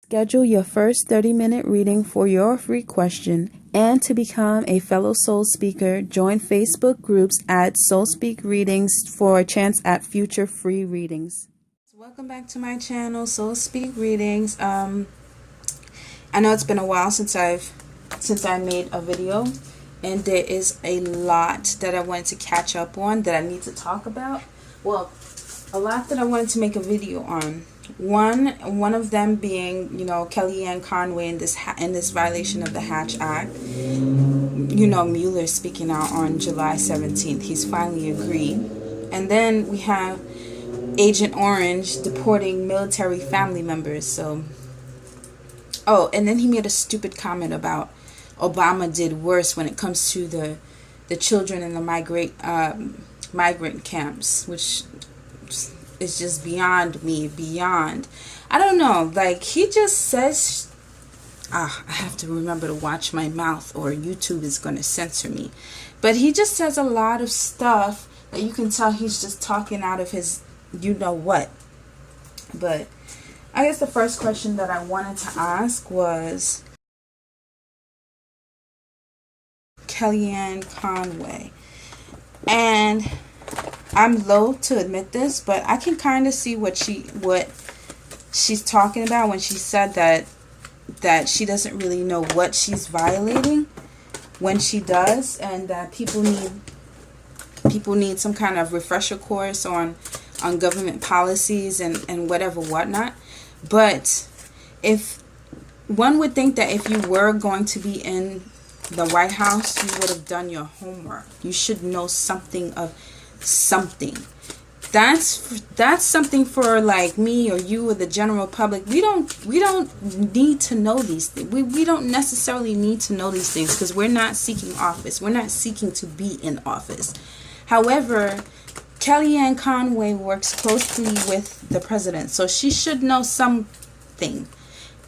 Schedule your first 30-minute reading for your free question, and to become a fellow soul speaker, join Facebook groups at SoulSpeakReadings for a chance at future free readings. Welcome back to my channel, Soul Speak Readings. I know it's been a while since I made a video, and there is a lot that I wanted to catch up on that I need to talk about. Well, a lot that I wanted to make a video on. One of them being, Kellyanne Conway in this violation of the Hatch Act. Mueller speaking out on July 17th. He's finally agreed. And then we have Agent Orange deporting military family members. So, and then he made a stupid comment about Obama did worse when it comes to the children in the migrant camps, which is just beyond me. I don't know. Like, he just says, I have to remember to watch my mouth or YouTube is going to censor me. But he just says a lot of stuff that you can tell he's just talking out of his you-know-what. But I guess the first question that I wanted to ask was Kellyanne Conway. And I'm loath to admit this, but I can kind of see what she's talking about when she said that she doesn't really know what she's violating when she does, and that people need some kind of refresher course on government policies and whatnot. But if one would think that if you were going to be in the White House, you would have done your homework. You should know something of something. That's something for like me or you or the general public. We don't need to know these things. We don't necessarily need to know these things because we're not seeking office. We're not seeking to be in office. However, Kellyanne Conway works closely with the president, so she should know something.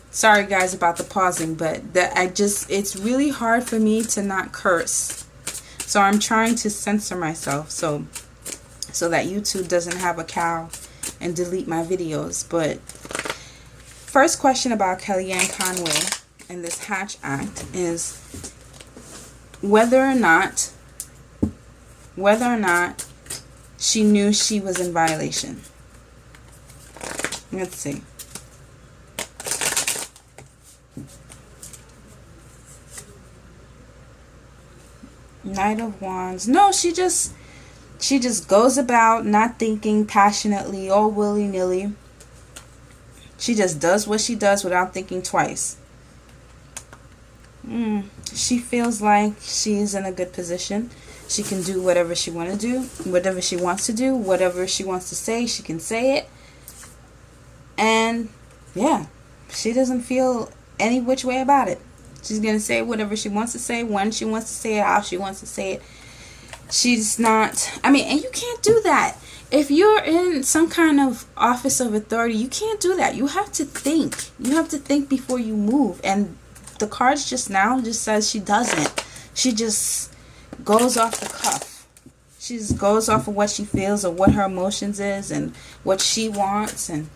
Sorry guys about the pausing, but it's really hard for me to not curse. So I'm trying to censor myself so that YouTube doesn't have a cow and delete my videos. But first question about Kellyanne Conway and this Hatch Act is whether or not she knew she was in violation. Let's see. Knight of Wands. No, she just goes about not thinking passionately or willy-nilly. She just does what she does without thinking twice. She feels like she's in a good position. She can do whatever she wants to do, whatever she wants to say, she can say it. And yeah, she doesn't feel any which way about it. She's going to say whatever she wants to say, when she wants to say it, how she wants to say it. She's not, and you can't do that. If you're in some kind of office of authority, you can't do that. You have to think. You have to think before you move. And the cards just now just says she doesn't. She just goes off the cuff. She just goes off of what she feels or what her emotions is and what she wants. And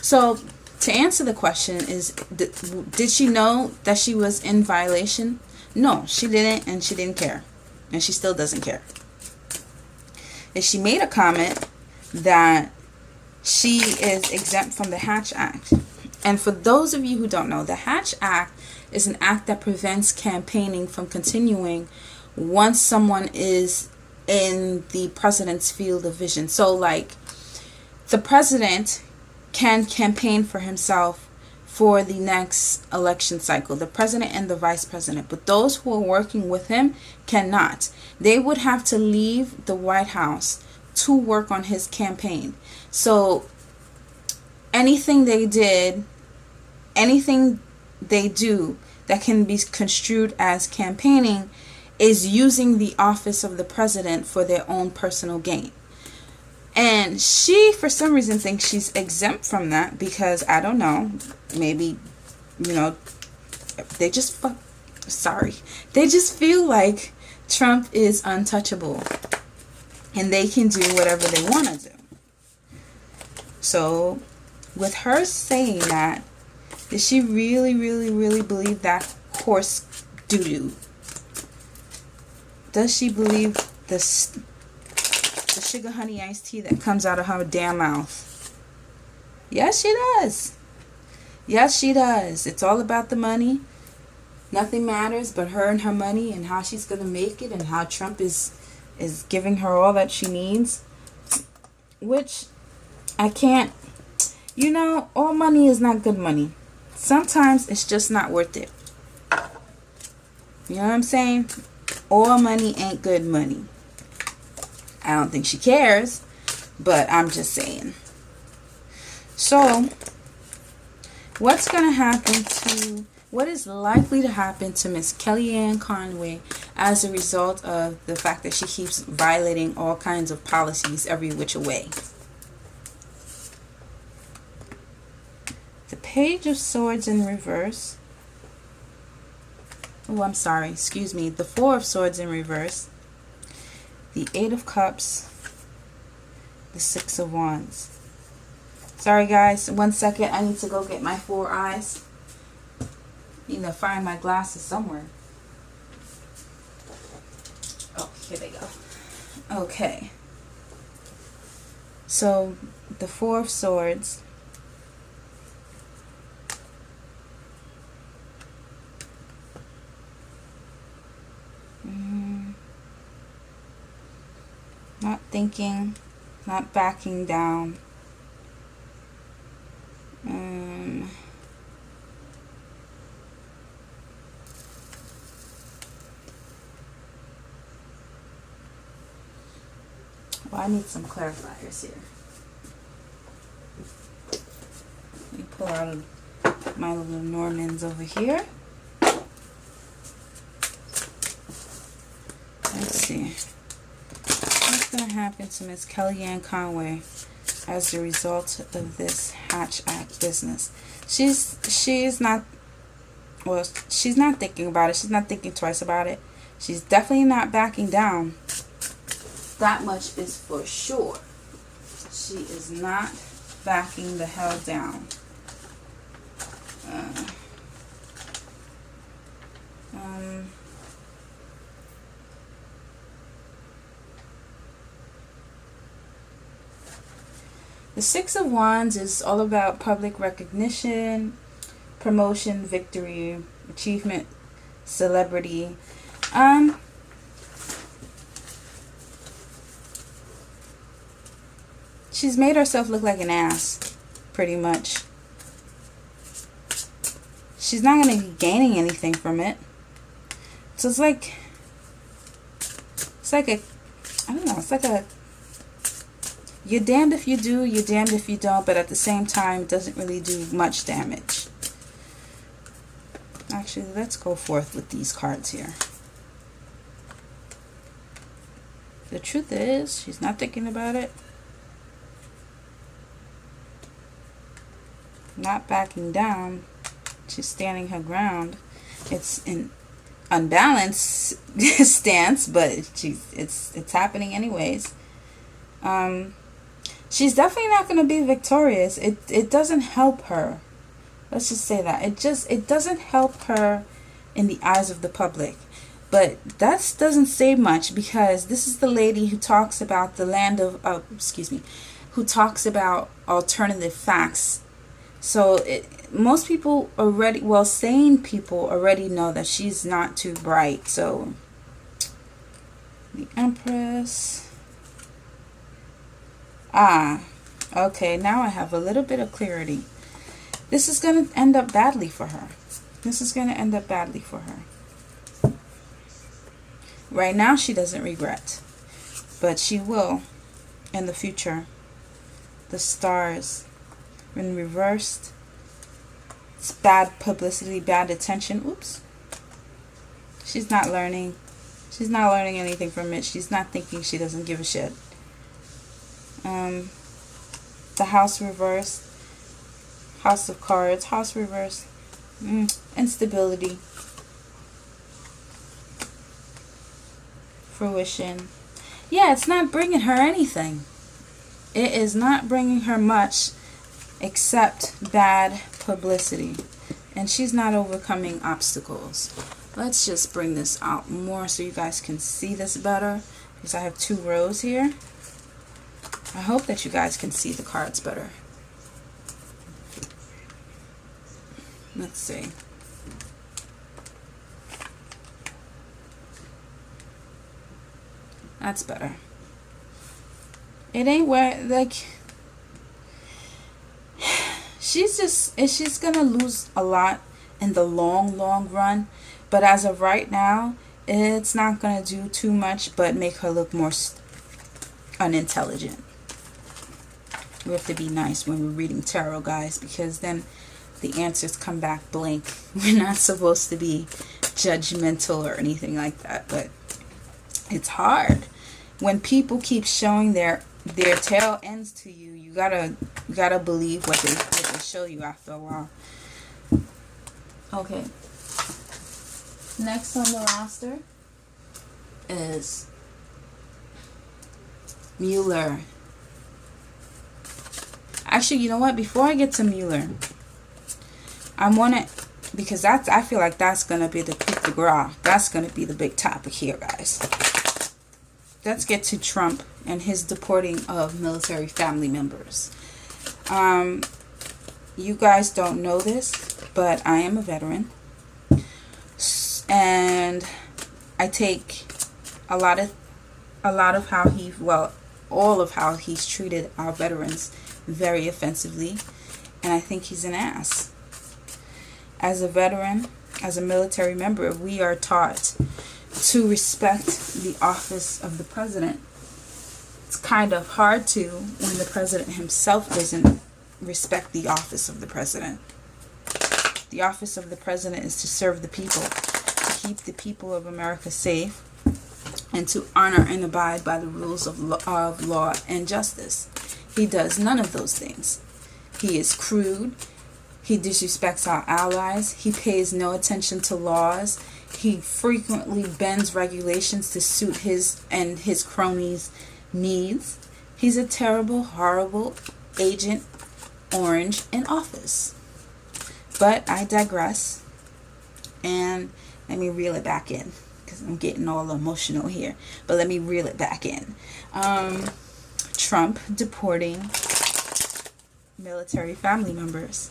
so to answer the question is, did she know that she was in violation? No, she didn't, and she didn't care. And she still doesn't care. And she made a comment that she is exempt from the Hatch Act. And for those of you who don't know, the Hatch Act is an act that prevents campaigning from continuing once someone is in the president's field of vision. So like the president can campaign for himself for the next election cycle, the president and the vice president, but those who are working with him cannot. They would have to leave the White House to work on his campaign. So anything they do that can be construed as campaigning is using the office of the president for their own personal gain. And she, for some reason, thinks she's exempt from that because, I don't know, maybe, they just feel like Trump is untouchable and they can do whatever they want to do. So with her saying that, Did she really, really, really believe that horse doo-doo? Does she believe the sugar honey iced tea that comes out of her damn mouth? Yes, she does. Yes, she does. It's all about the money. Nothing matters but her and her money and how she's going to make it and how Trump is giving her all that she needs. Which I can't, you know, all money is not good money. Sometimes it's just not worth it. You know what I'm saying? All money ain't good money. I don't think she cares, but I'm just saying. So, what's going to happen to, what is likely to happen to Miss Kellyanne Conway as a result of the fact that she keeps violating all kinds of policies every which way? The Page of Swords in reverse. Oh, I'm sorry. Excuse me. The Four of Swords in reverse. The Eight of Cups. The Six of Wands. Sorry, guys. 1 second. I need to go get my 4 eyes. Need to find my glasses somewhere. Oh, here they go. Okay. So, the Four of Swords. Not thinking, not backing down. Well, I need some clarifiers here. Let me pull out my little Normans over here. Let's see. What's going to happen to Miss Kellyanne Conway as a result of this Hatch Act business? She's not thinking about it. She's not thinking twice about it. She's definitely not backing down. That much is for sure. She is not backing the hell down. The Six of Wands is all about public recognition, promotion, victory, achievement, celebrity. She's made herself look like an ass, pretty much. She's not going to be gaining anything from it. So it's like a, I don't know, it's like a, you're damned if you do, you're damned if you don't, but at the same time, it doesn't really do much damage. Actually, let's go forth with these cards here. The truth is, she's not thinking about it. Not backing down. She's standing her ground. It's an unbalanced stance, but it's happening anyways. She's definitely not going to be victorious. It doesn't help her. Let's just say that. It doesn't help her in the eyes of the public. But that doesn't say much, because this is the lady who talks about the land of, who talks about alternative facts. So most people already, well, sane people already know that she's not too bright. So the Empress. Okay, now I have a little bit of clarity. This is going to end up badly for her. This is going to end up badly for her. Right now, she doesn't regret, but she will in the future. The stars in reversed. It's bad publicity, bad attention. Oops. She's not learning. She's not learning anything from it. She's not thinking. She doesn't give a shit. The House reversed. House of Cards. House reversed. Instability. Fruition. Yeah, it's not bringing her anything. It is not bringing her much except bad publicity. and she's not overcoming obstacles. Let's just bring this out more so you guys can see this better, because I have 2 rows here. I hope that you guys can see the cards better. Let's see. That's better. It ain't where, like, she's gonna lose a lot in the long run, but as of right now, it's not gonna do too much but make her look more unintelligent. We have to be nice when we're reading tarot, guys, because then the answers come back blank. We're not supposed to be judgmental or anything like that, but it's hard when people keep showing their tail ends to you. You gotta believe what they show you after a while. Okay. Next on the roster is Mueller. Actually, you know what? Before I get to Mueller, because I feel like that's gonna be the coup de grace. That's gonna be the big topic here, guys. Let's get to Trump and his deporting of military family members. You guys don't know this, but I am a veteran, and I take a lot of how all of how he's treated our veterans very offensively, and I think he's an ass. As a veteran, as a military member, we are taught to respect the office of the president. It's kind of hard to when the president himself doesn't respect the office of the president. The office of the president is to serve the people, to keep the people of America safe, and to honor and abide by the rules of law and justice. He does none of those things. He is crude. He disrespects our allies. He pays no attention to laws. He frequently bends regulations to suit his and his cronies' needs. He's a terrible, horrible Agent Orange in office. But I digress. And let me reel it back in, because I'm getting all emotional here. But let me reel it back in. Trump deporting military family members.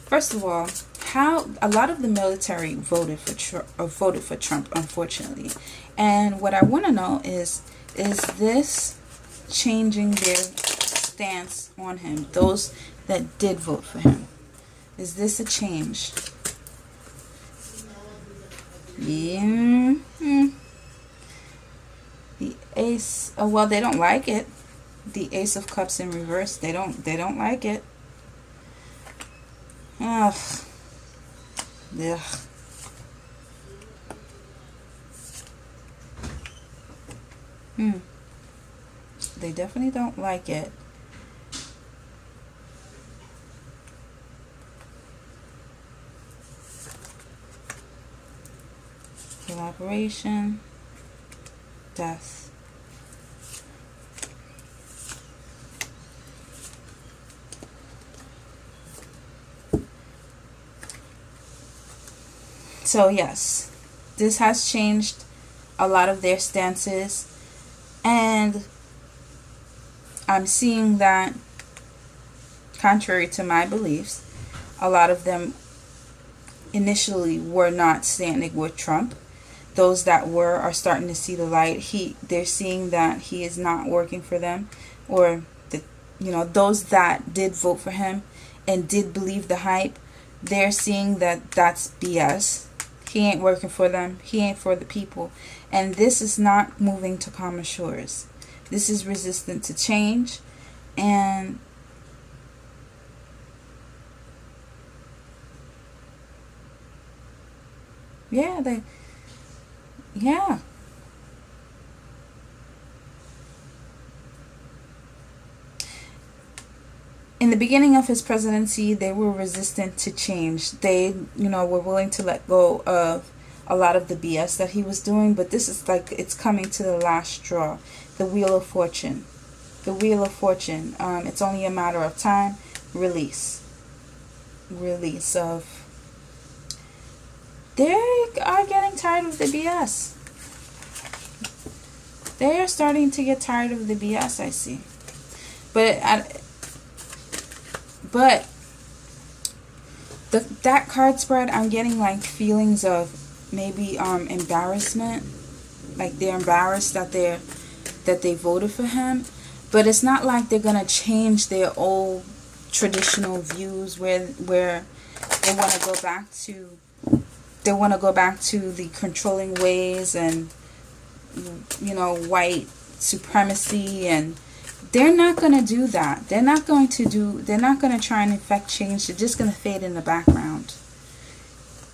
First of all, how a lot of the military voted for Trump, unfortunately. And what I want to know is this changing their stance on him? Those that did vote for him, is this a change? Yeah. The Ace. Oh well, they don't like it. The Ace of Cups in reverse. They don't like it. Ugh. Ugh. They definitely don't like it. Collaboration. Death. So yes, this has changed a lot of their stances, and I'm seeing that, contrary to my beliefs, a lot of them initially were not standing with Trump. Those that were are starting to see the light. They're seeing that he is not working for them, or those that did vote for him and did believe the hype, they're seeing that that's BS. He ain't working for them. He ain't for the people. And this is not moving to calmer shores. This is resistant to change. And yeah, in the beginning of his presidency, they were resistant to change. They, were willing to let go of a lot of the BS that he was doing. But this is like, it's coming to the last straw. The Wheel of Fortune. The Wheel of Fortune. It's only a matter of time. Release. release of, they are getting tired of the BS. They are starting to get tired of the BS, I see. But that card spread, I'm getting like feelings of maybe embarrassment. Like they're embarrassed that they voted for him. But it's not like they're gonna change their old traditional views where they want to go back to the controlling ways and, you know, white supremacy, and they're not going to do that. They're not going to try and effect change. They're just going to fade in the background.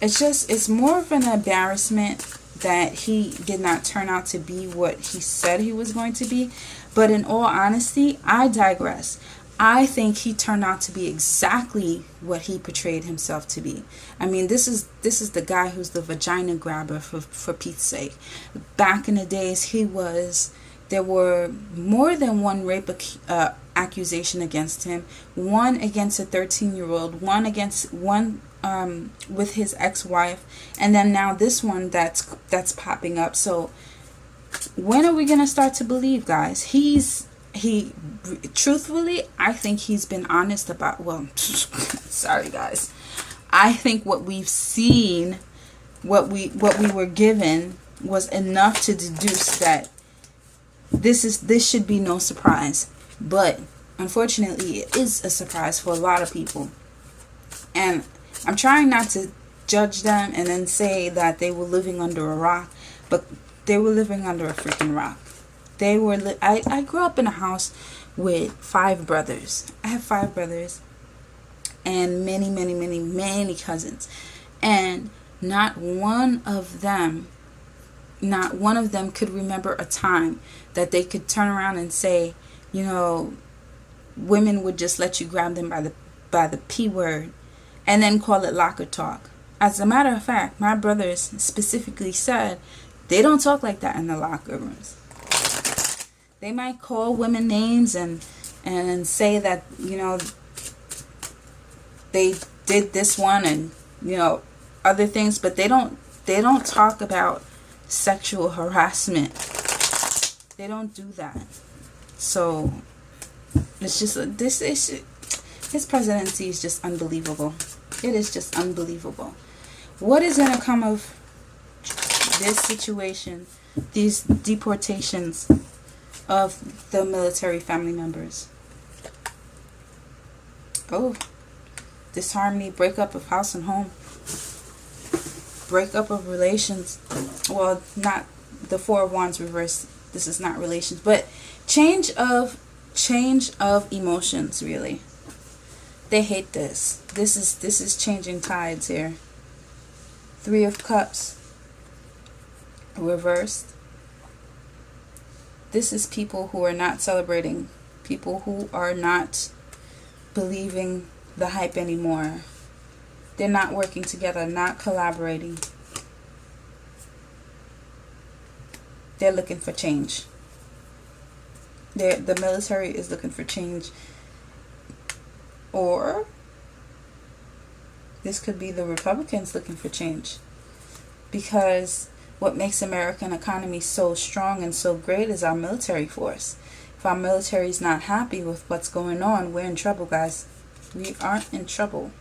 It's more of an embarrassment that he did not turn out to be what he said he was going to be. But in all honesty, I digress. I think he turned out to be exactly what he portrayed himself to be. I mean, this is the guy who's the vagina grabber, for Pete's sake. Back in the days, there were more than one rape accusation against him. One against a 13-year-old, one with his ex-wife, and then now this one that's popping up. So when are we gonna start to believe, guys? Truthfully, I think he's been honest about, well, sorry guys, I think what we've seen, what we were given, was enough to deduce that this should be no surprise. But unfortunately, it is a surprise for a lot of people, and I'm trying not to judge them and then say that they were living under a rock, but they were living under a freaking rock. I grew up in a house with 5 brothers. I have 5 brothers and many cousins, and not one of them could remember a time that they could turn around and say, you know, women would just let you grab them by the P word and then call it locker talk. As a matter of fact, my brothers specifically said they don't talk like that in the locker rooms. They might call women names and say that, you know, they did this one and, you know, other things, but they don't talk about sexual harassment. They don't do that. So it's just his presidency is just unbelievable. It is just unbelievable. What is going to come of this situation, these deportations of the military family members? Oh, disharmony, breakup of house and home, breakup of relations. Well, not the Four of Wands reversed. This is not relations, but change of emotions. Really, they hate this. This is changing tides here. 3 of Cups reversed. This is people who are not celebrating, people who are not believing the hype anymore. They're not working together, not collaborating. They're looking for change. The military is looking for change. Or this could be the Republicans looking for change. Because what makes American economy so strong and so great is our military force. If our military is not happy with what's going on, we're in trouble, guys. We aren't in trouble.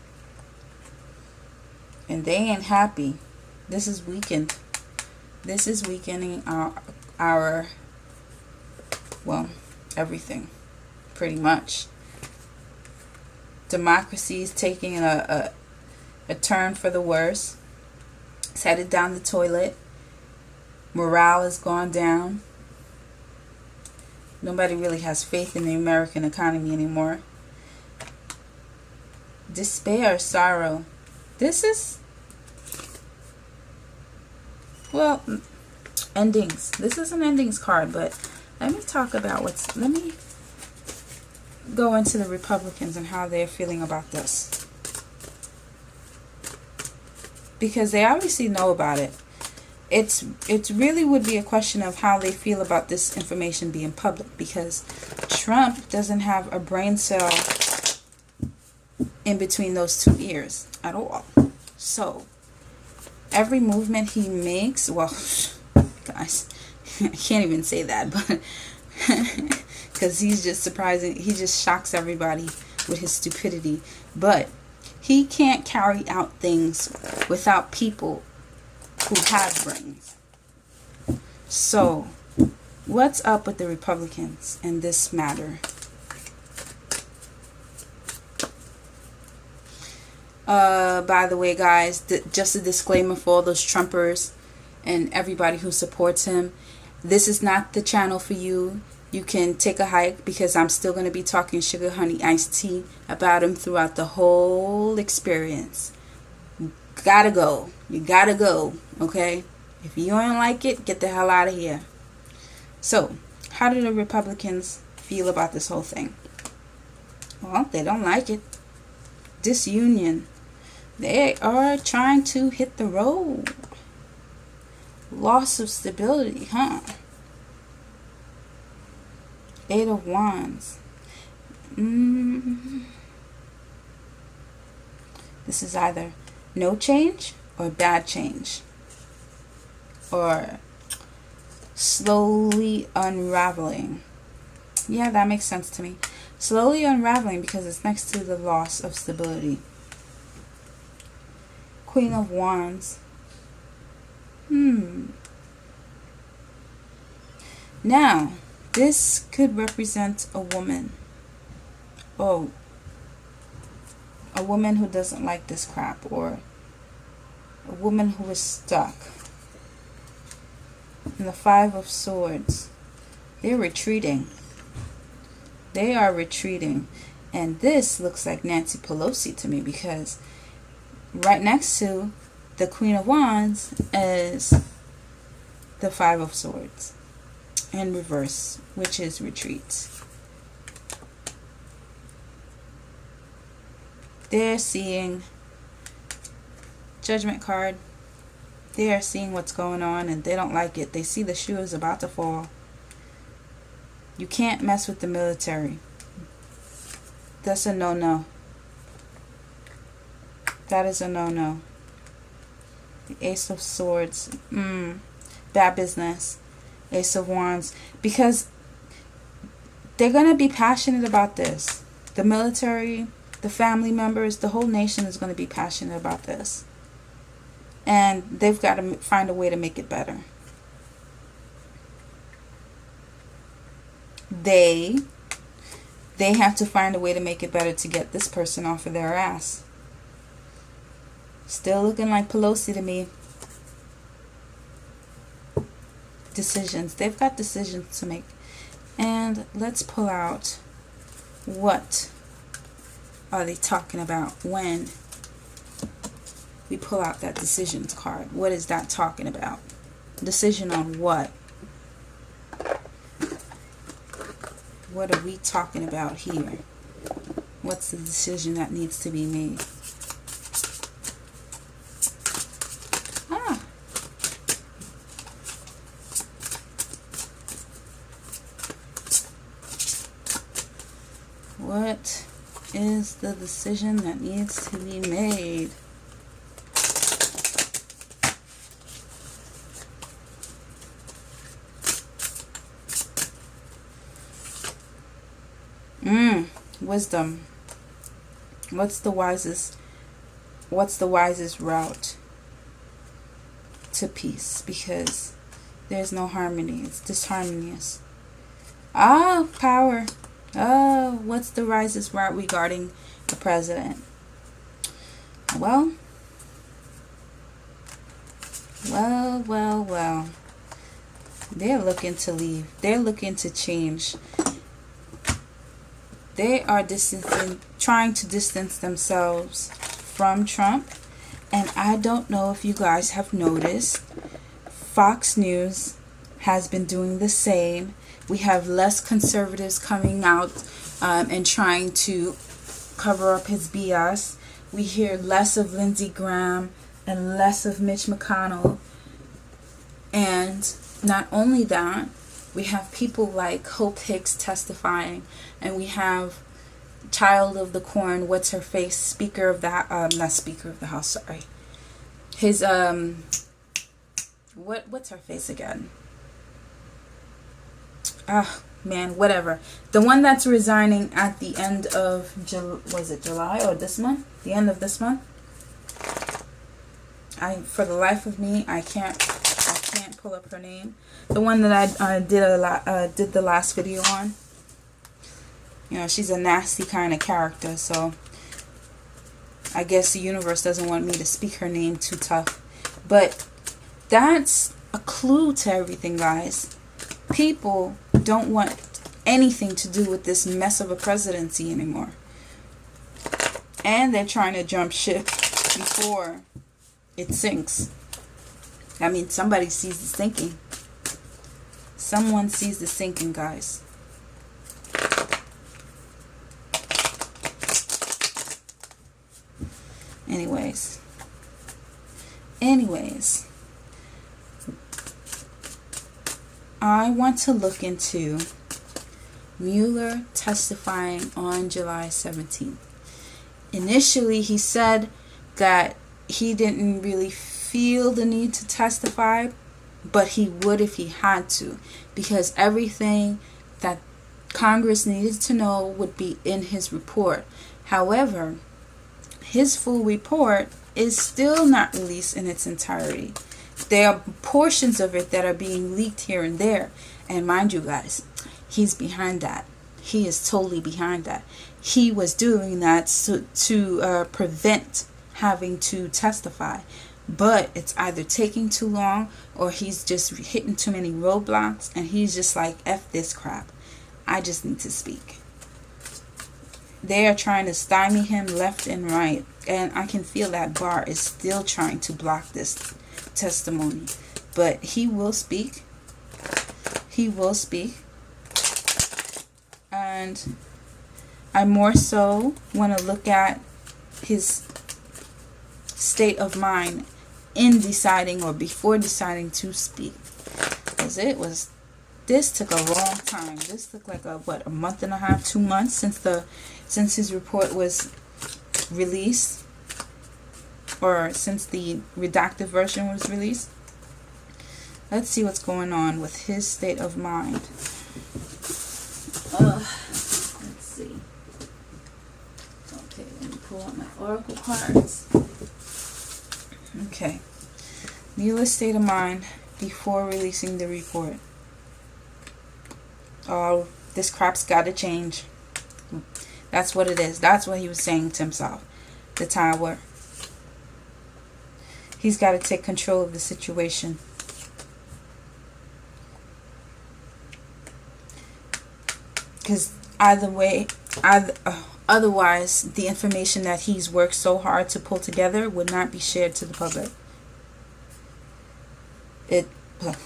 And they ain't happy. This is weakened. This is weakening our well, everything, pretty much. Democracy is taking a turn for the worse. It's headed down the toilet. Morale has gone down. Nobody really has faith in the American economy anymore. Despair, sorrow. This is, well, endings. This is an endings card, but let me talk about let me go into the Republicans and how they're feeling about this. Because they obviously know about it. It really would be a question of how they feel about this information being public, because Trump doesn't have a brain cell in between those two ears at all. So every movement he makes, well, guys, I can't even say that, but because he's just surprising. He just shocks everybody with his stupidity. But he can't carry out things without people who have brains. So what's up with the Republicans in this matter? By the way, guys, just a disclaimer for all those Trumpers and everybody who supports him. This is not the channel for you. You can take a hike, because I'm still going to be talking sugar honey iced tea about him throughout the whole experience. Gotta go. You gotta go. Okay? If you don't like it, get the hell out of here. So, how do the Republicans feel about this whole thing? Well, they don't like it. Disunion. They are trying to hit the road. Loss of stability, huh? Eight of Wands. This is either no change or bad change, or slowly unraveling. Yeah, that makes sense to me. Slowly unraveling, because it's next to the loss of stability. Queen of Wands. Now, this could represent a woman. Oh, a woman who doesn't like this crap, or a woman who is stuck. And the Five of Swords. They're retreating. They are retreating. And this looks like Nancy Pelosi to me, because right next to the Queen of Wands is the Five of Swords in reverse, which is retreat. They're seeing Judgment card. They are seeing what's going on, and they don't like it. They see the shoe is about to fall. You can't mess with the military. That's a no-no. That is a no-no. The Ace of Swords. Bad business. Ace of Wands. Because they're going to be passionate about this. The military, the family members, the whole nation is going to be passionate about this. And they've got to find a way to make it better. They have to find a way to make it better to get this person off of their ass. Still looking like Pelosi to me. Decisions. They've got decisions to make. And let's pull out, what are they talking about when we pull out that decisions card? What is that talking about? Decision on what? What are we talking about here? What's the decision that needs to be made? What is the decision that needs to be made? Wisdom. What's the wisest route to peace? Because there's no harmony. It's disharmonious. Power. What's the wisest route regarding the president? Well. They're looking to leave. They're looking to change. They are trying to distance themselves from Trump. And I don't know if you guys have noticed, Fox News has been doing the same. We have less conservatives coming out and trying to cover up his BS. We hear less of Lindsey Graham and less of Mitch McConnell. And not only that, we have people like Hope Hicks testifying, and we have child of the corn, what's her face, Speaker of the not Speaker of the House, sorry, his what's her face again? Man, whatever. The one that's resigning at the end of was it July or this month? The end of this month. For the life of me, I can't pull up her name. The one that I did the last video on. You know, she's a nasty kind of character, so I guess the universe doesn't want me to speak her name too tough. But that's a clue to everything, guys. People don't want anything to do with this mess of a presidency anymore. And they're trying to jump ship before it sinks. I mean, somebody sees the sinking. Someone sees the sinking, guys. Anyways, I want to look into Mueller testifying on July 17th. Initially, he said that he didn't really feel the need to testify, but he would if he had to, because everything that Congress needed to know would be in his report. However, his full report is still not released in its entirety. There are portions of it that are being leaked here and there. And mind you guys, he's behind that. He is totally behind that. He was doing that to prevent having to testify. But it's either taking too long or he's just hitting too many roadblocks. And he's just like, F this crap. I just need to speak. They are trying to stymie him left and right. And I can feel that bar is still trying to block this testimony. But he will speak. He will speak. And I more so want to look at his state of mind in deciding or before deciding to speak. Because this took a long time. This took like a month and a half, 2 months since his report was released, or since the redacted version was released. Let's see what's going on with his state of mind. Let's see. Okay, let me pull out my oracle cards. Okay. Mueller's state of mind before releasing the report. Oh, this crap's got to change. That's what it is. That's what he was saying to himself. The Tower. He's got to take control of the situation. Because otherwise, the information that he's worked so hard to pull together would not be shared to the public.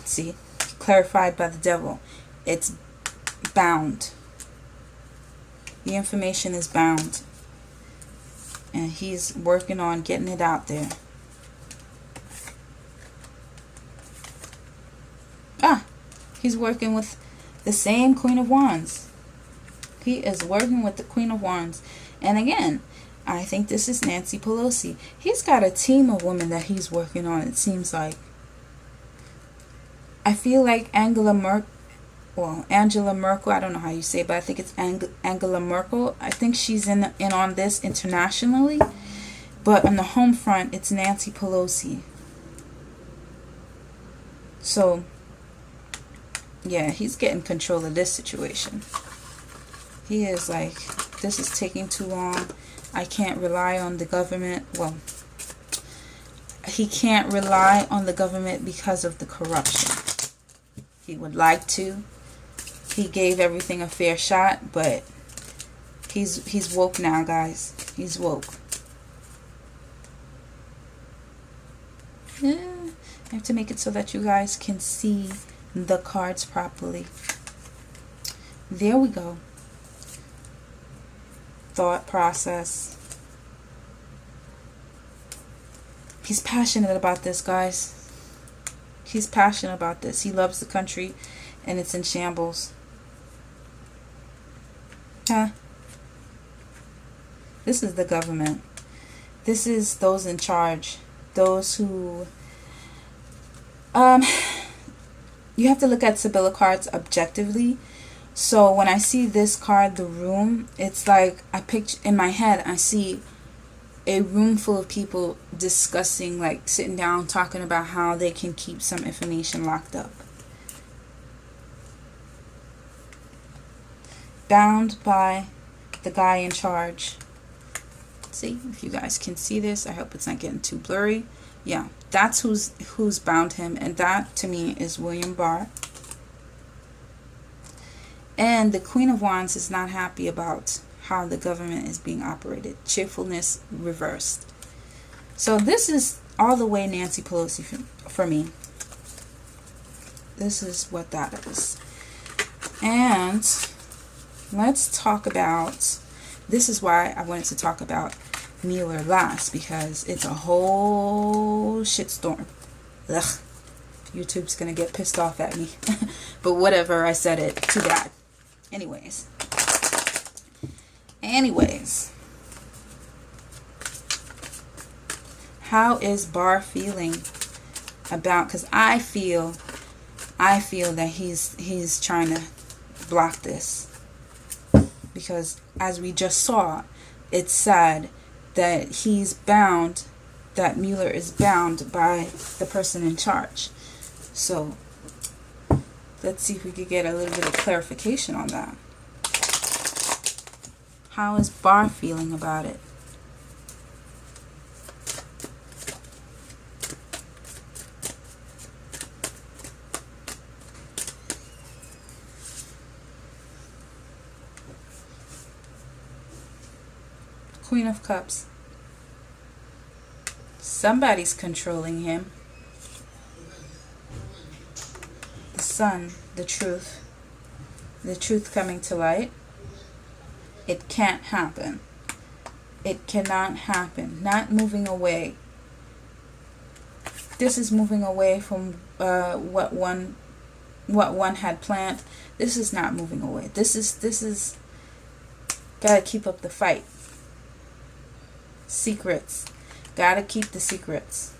See, clarified by the devil. It's bound. The information is bound. And he's working on getting it out there. He's working with the same Queen of Wands. He is working with the Queen of Wands. And again, I think this is Nancy Pelosi. He's got a team of women that he's working on, it seems like. I feel like Angela Merkel, I don't know how you say it, but I think it's Angela Merkel. I think she's in on this internationally. But on the home front, it's Nancy Pelosi. So, yeah, he's getting control of this situation. He is like, this is taking too long. I can't rely on the government. Well, he can't rely on the government because of the corruption. He would like to. He gave everything a fair shot, but he's woke now, guys. He's woke. Yeah, I have to make it so that you guys can see the cards properly. There we go. Thought process. He's passionate about this, guys. He's passionate about this. He loves the country, and it's in shambles. This is the government. This is those in charge. Those who... you have to look at Sibylla cards objectively. So when I see this card, the room, it's like I picture in my head, I see a room full of people discussing, like sitting down, talking about how they can keep some information locked up. Bound by the guy in charge. See if you guys can see this. I hope it's not getting too blurry. Yeah, that's who's bound him, and that to me is William Barr. And the Queen of Wands is not happy about how the government is being operated. Cheerfulness reversed. So this is all the way Nancy Pelosi for me. This is what that is. And let's talk about, this is why I wanted to talk about Mueller last, because it's a whole shitstorm. Ugh. YouTube's gonna get pissed off at me. But whatever, I said it. Too bad. Anyways. How is Barr feeling about, because I feel that he's trying to block this, because as we just saw, it said that he's bound, that Mueller is bound by the person in charge. So let's see if we could get a little bit of clarification on that. How is Barr feeling about it? Queen of Cups. Somebody's controlling him. The Sun, the truth. The truth coming to light. It can't happen. It cannot happen. Not moving away. This is moving away from what one had planned. This is not moving away. This is gotta keep up the fight. Secrets. Gotta keep the secrets.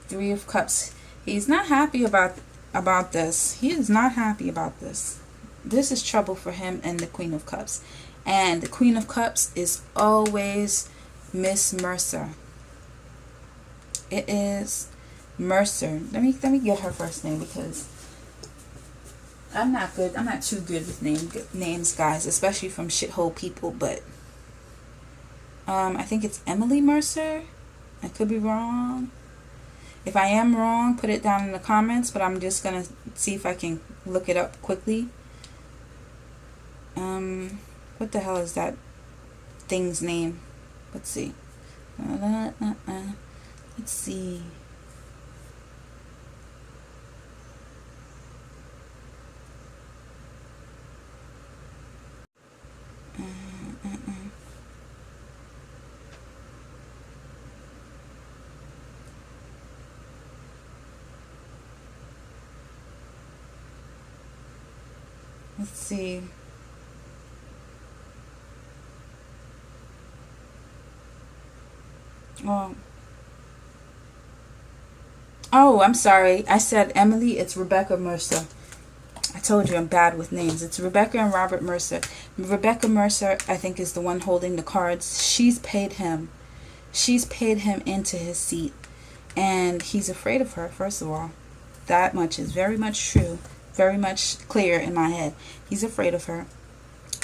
Three of Cups. He's not happy about this. He is not happy about this. This is trouble for him and the Queen of Cups. And the Queen of Cups is always Miss Mercer. It is Mercer. Let me get her first name, because I'm not too good with names, guys, especially from shithole people, but I think it's Emily Mercer. I could be wrong. If I am wrong, put it down in the comments, but I'm just going to see if I can look it up quickly. What the hell is that thing's name? Let's see. Let's see. Let's see. Oh, I'm sorry. I said Emily. It's Rebecca Mercer. I told you I'm bad with names. It's Rebecca and Robert Mercer. Rebecca Mercer, I think, is the one holding the cards. She's paid him. She's paid him into his seat. And he's afraid of her, first of all. That much is very much true. Very much clear in my head. He's afraid of her.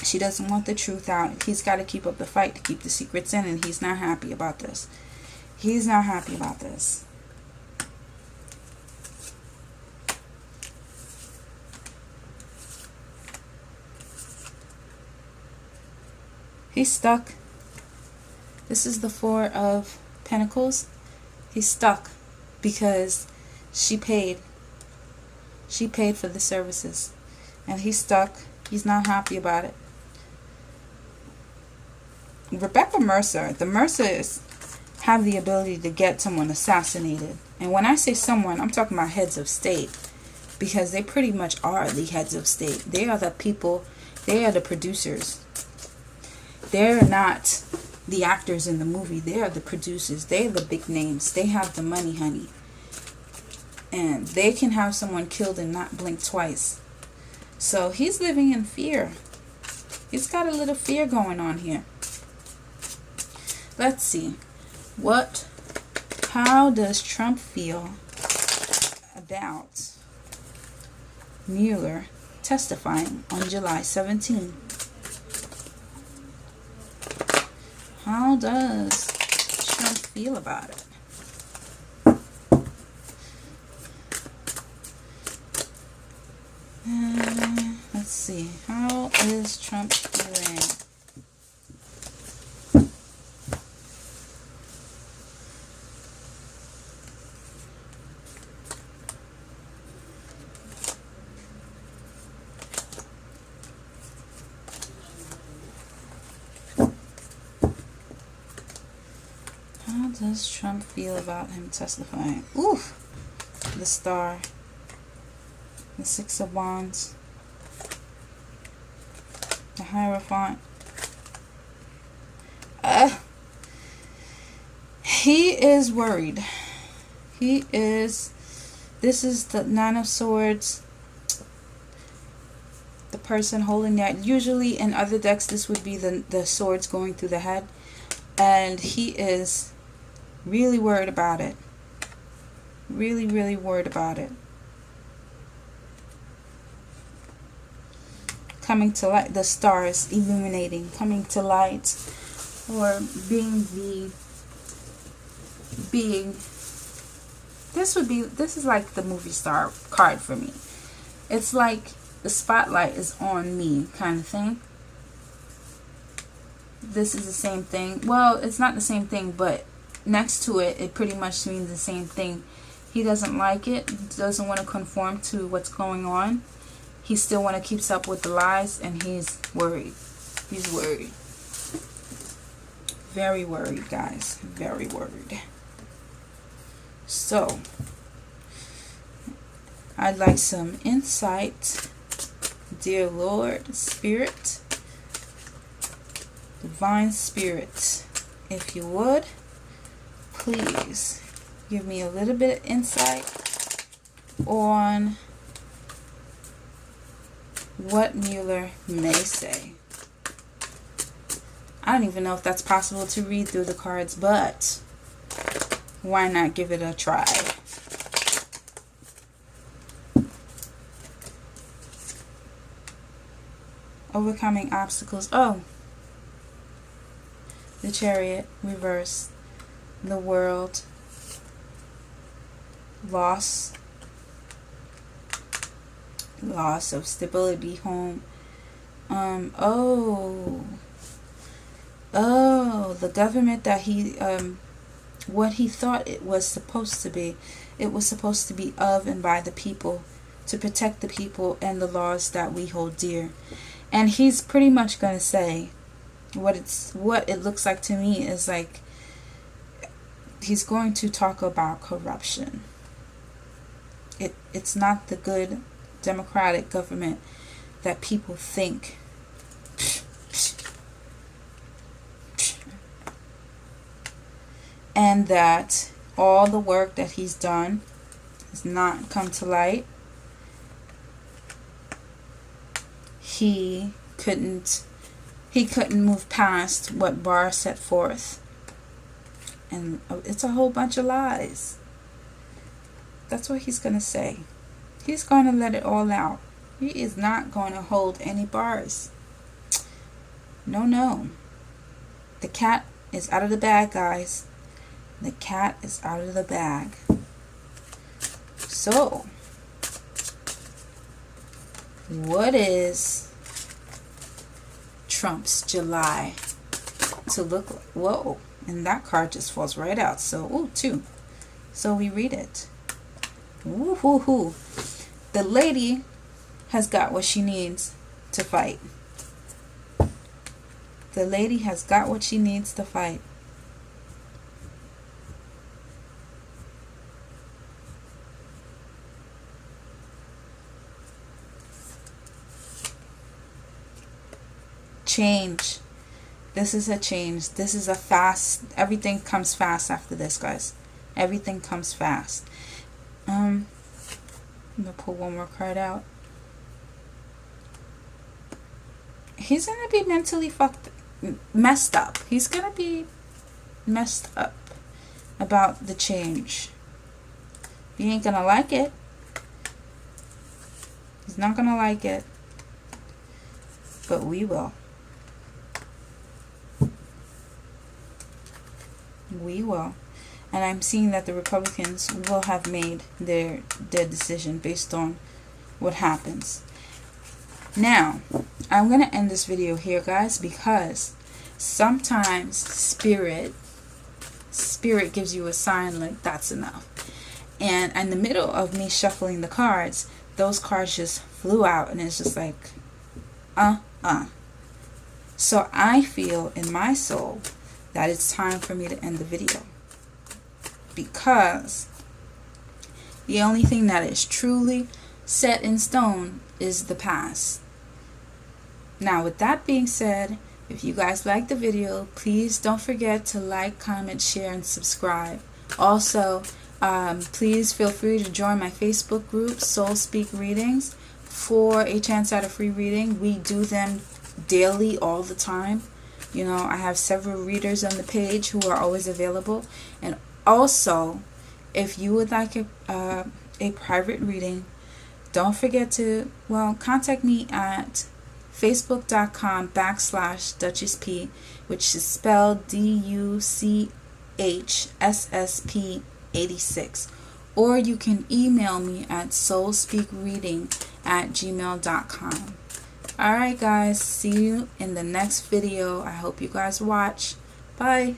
She doesn't want the truth out. He's got to keep up the fight to keep the secrets in, and he's not happy about this. He's not happy about this. He's stuck. This is the Four of Pentacles. He's stuck because she paid. She paid for the services. And he's stuck. He's not happy about it. Rebecca Mercer. The Mercers have the ability to get someone assassinated. And when I say someone, I'm talking about heads of state. Because they pretty much are the heads of state. They are the people. They are the producers. They're not the actors in the movie. They are the producers. They're the big names. They have the money, honey. And they can have someone killed and not blink twice. So he's living in fear. He's got a little fear going on here. Let's see. How does Trump feel about Mueller testifying on July 17? How does Trump feel about it? Let's see. How is Trump feeling? How does Trump feel about him testifying? Oof! The star. The Six of Wands. The Hierophant. He is worried. He is. This is the Nine of Swords. The person holding that. Usually in other decks, this would be the swords going through the head. And he is really worried about it. Really, really worried about it. Coming to light, the stars illuminating, coming to light, or being this is like the movie star card for me. It's like the spotlight is on me kind of thing. This is the same thing. Well, it's not the same thing, but next to it, it pretty much means the same thing. He doesn't like it, doesn't want to conform to what's going on. He still want to keep up with the lies, and he's worried. He's worried. Very worried, guys. Very worried. So, I'd like some insight, dear Lord, Spirit, Divine Spirit. If you would, please give me a little bit of insight on what Mueller may say. I don't even know if that's possible to read through the cards, but why not give it a try? Overcoming obstacles. Oh, the Chariot, reverse. The World. Loss of stability, home. The government that he what he thought it was supposed to be. It was supposed to be of and by the people, to protect the people and the laws that we hold dear. And he's pretty much going to say what it looks like to me is like he's going to talk about corruption. It's not the good democratic government that people think. And that all the work that he's done has not come to light. He couldn't move past what Barr set forth. And it's a whole bunch of lies. That's what he's going to say. He's going to let it all out. He is not going to hold any bars. No. The cat is out of the bag, guys. The cat is out of the bag. So, what is Trump's July to look like? Whoa. And that card just falls right out. So, 2. So we read it. Woo-hoo-hoo. The lady has got what she needs to fight. The lady has got what she needs to fight. Change. This is a change. This is a fast, everything comes fast after this, guys. Everything comes fast. I'm going to pull one more card out. He's going to be mentally messed up. He's going to be messed up about the change. He ain't going to like it. He's not going to like it. But we will. We will. And I'm seeing that the Republicans will have made their decision based on what happens. Now, I'm going to end this video here, guys, because sometimes spirit gives you a sign like that's enough. And in the middle of me shuffling the cards, those cards just flew out, and it's just like, So I feel in my soul that it's time for me to end the video, because the only thing that is truly set in stone is the past. Now, with that being said, if you guys like the video, please don't forget to like, comment, share, and subscribe. Also, please feel free to join my Facebook group, Soul Speak Readings, for a chance at a free reading. We do them daily, all the time. You know, I have several readers on the page who are always available. And also, if you would like a private reading, don't forget to, contact me at facebook.com/DuchessP, which is spelled DuchSSP86. Or you can email me at SoulSpeakReading@gmail.com. Alright guys, see you in the next video. I hope you guys watch. Bye.